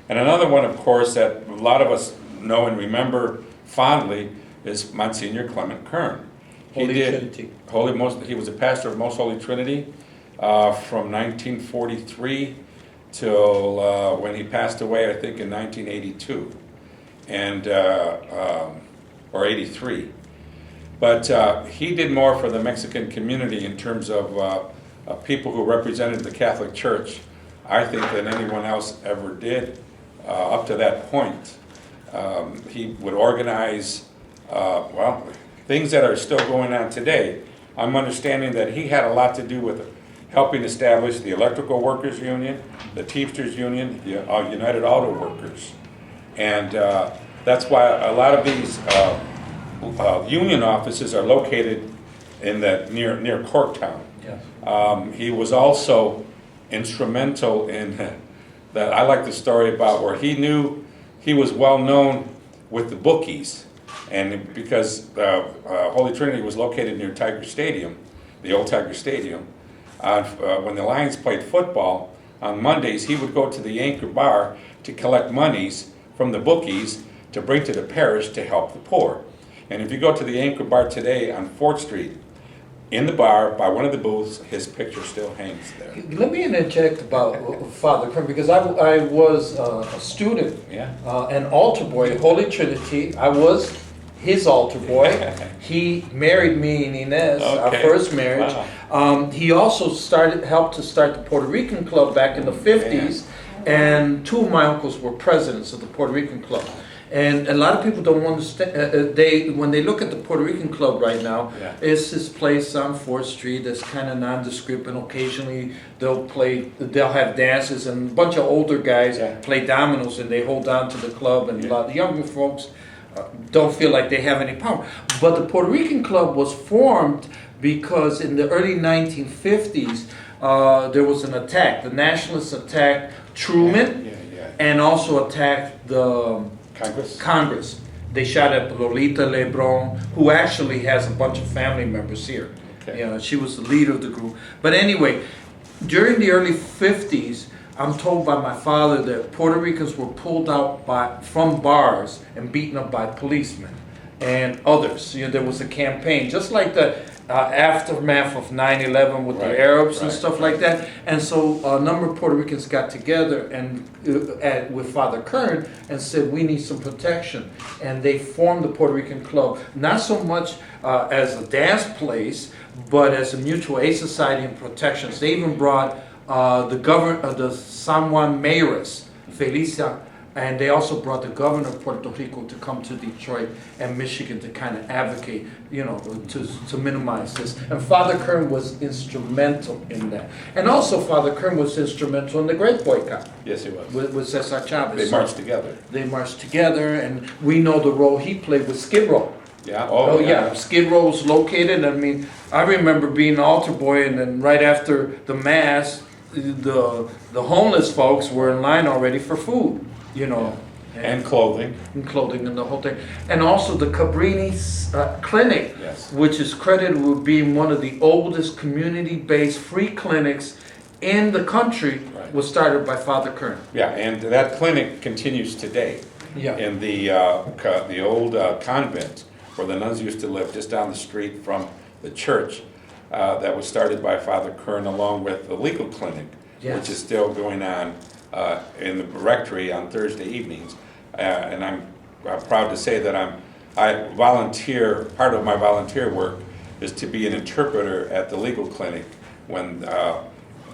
And another one, of course, that a lot of us know and remember fondly is Monsignor Clement Kern. Trinity. He was a pastor of Most Holy Trinity from 1943 till when he passed away, I think, in 1982, and or 83. But he did more for the Mexican community in terms of people who represented the Catholic Church, I think, than anyone else ever did up to that point. He would organize, things that are still going on today. I'm understanding that he had a lot to do with helping establish the Electrical Workers Union, the Teamsters Union, the United Auto Workers. And that's why a lot of these union offices are located in near Corktown. Yes. He was also instrumental in that. I like the story about where he was well known with the bookies, and because Holy Trinity was located near Tiger Stadium, the old Tiger Stadium, when the Lions played football, on Mondays he would go to the Anchor Bar to collect monies from the bookies to bring to the parish to help the poor. And if you go to the Anchor Bar today on 4th Street, in the bar, by one of the booths, his picture still hangs there. Let me interject about Father Kern, because I was a student, an altar boy at Holy Trinity. I was his altar boy. He married me and Inez, our first marriage. Wow. He also helped to start the Puerto Rican Club back in the 50s, and two of my uncles were presidents of the Puerto Rican Club. And a lot of people don't understand. When they look at the Puerto Rican Club right now, it's this place on 4th Street that's kind of nondescript, and occasionally they'll have dances, and a bunch of older guys play dominoes, and they hold on to the club, and a lot of the younger folks don't feel like they have any power. But the Puerto Rican Club was formed because in the early 1950s there was an attack. The Nationalists attacked Truman, and also attacked the Congress. They shot at Lolita Lebron, who actually has a bunch of family members here. She was the leader of the group. But anyway, during the early 50s, I'm told by my father that Puerto Ricans were pulled out from bars and beaten up by policemen and others. There was a campaign, just like the aftermath of 9/11 with the Arabs and stuff like that. And so a number of Puerto Ricans got together and with Father Kern and said, we need some protection. And they formed the Puerto Rican Club, not so much as a dance place, but as a mutual aid society and protections. They even brought the San Juan Mayoress, Felicia, and they also brought the governor of Puerto Rico to come to Detroit and Michigan to kind of advocate, to minimize this. And Father Kern was instrumental in that. And also Father Kern was instrumental in the Great Boycott. Yes, he was. With Cesar Chavez. They marched together. They marched together, and we know the role he played with Skid Row. Yeah. Skid Row was located. I remember being an altar boy, and then right after the Mass, the homeless folks were in line already for food. And clothing. And clothing and the whole thing. And also the Cabrini Clinic, which is credited with being one of the oldest community-based free clinics in the country, was started by Father Kern. Yeah, and that clinic continues today. In the old convent where the nuns used to live, just down the street from the church, that was started by Father Kern, along with the legal clinic, which is still going on in the rectory on Thursday evenings. And I'm proud to say that I volunteer. Part of my volunteer work is to be an interpreter at the legal clinic when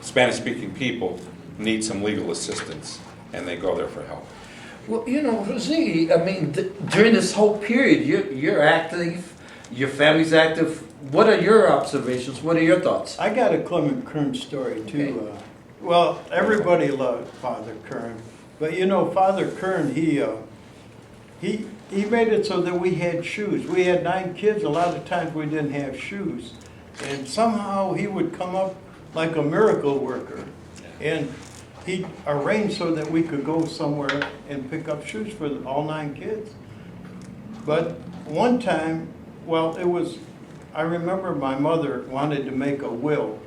Spanish-speaking people need some legal assistance, and they go there for help. Well, Ziggy, during this whole period, you're active, your family's active. What are your observations? What are your thoughts? I got a Clement Kern story too. Well, everybody loved Father Kern, but Father Kern, he made it so that we had shoes. We had 9 kids. A lot of times we didn't have shoes, and somehow he would come up like a miracle worker, and he arranged so that we could go somewhere and pick up shoes for all 9 kids. But one time, I remember my mother wanted to make a will,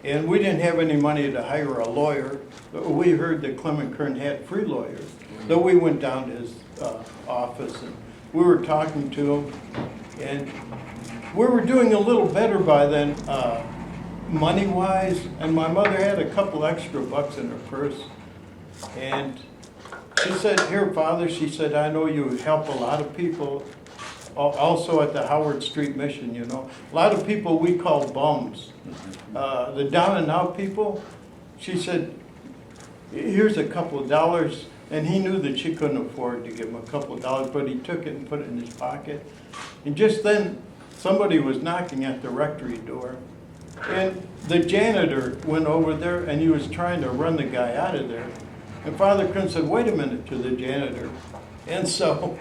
And we didn't have any money to hire a lawyer, but we heard that Clement Kern had free lawyers. So we went down to his office and we were talking to him, and we were doing a little better by then, money-wise, and my mother had a couple extra bucks in her purse. And she said, "Here, Father," she said, "I know you help a lot of people, also at the Howard Street Mission, you know. A lot of people we call bums. The down and out people," she said, "Here's a couple of dollars." And he knew that she couldn't afford to give him a couple of dollars, but he took it and put it in his pocket. And just then, somebody was knocking at the rectory door. And the janitor went over there and he was trying to run the guy out of there. And Father Kern said, "Wait a minute," to the janitor. And so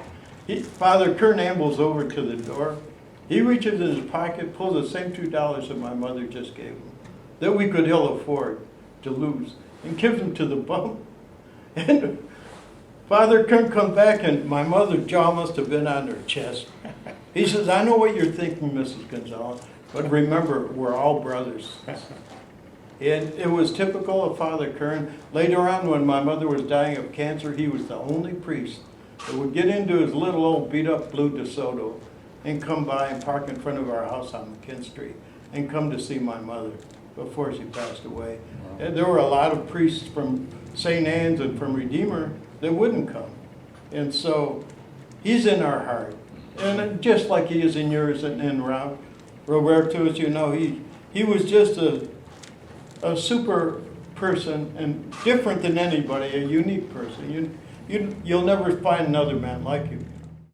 Father Kern ambles over to the door. He reaches in his pocket, pulls the same $2 that my mother just gave him, that we could ill afford to lose, and gives them to the bum. And Father Kern come back, and my mother's jaw must have been on her chest. He says, "I know what you're thinking, Mrs. Gonzalez, but remember, we're all brothers." And it was typical of Father Kern. Later on, when my mother was dying of cancer, he was the only priest that would get into his little old beat-up blue DeSoto and come by and park in front of our house on McKinn Street and come to see my mother before she passed away. And there were a lot of priests from St. Anne's and from Redeemer that wouldn't come. And so he's in our heart. And just like he is in yours and Roberto, as you know, he was just a super person and different than anybody, a unique person. You'll never find another man like you.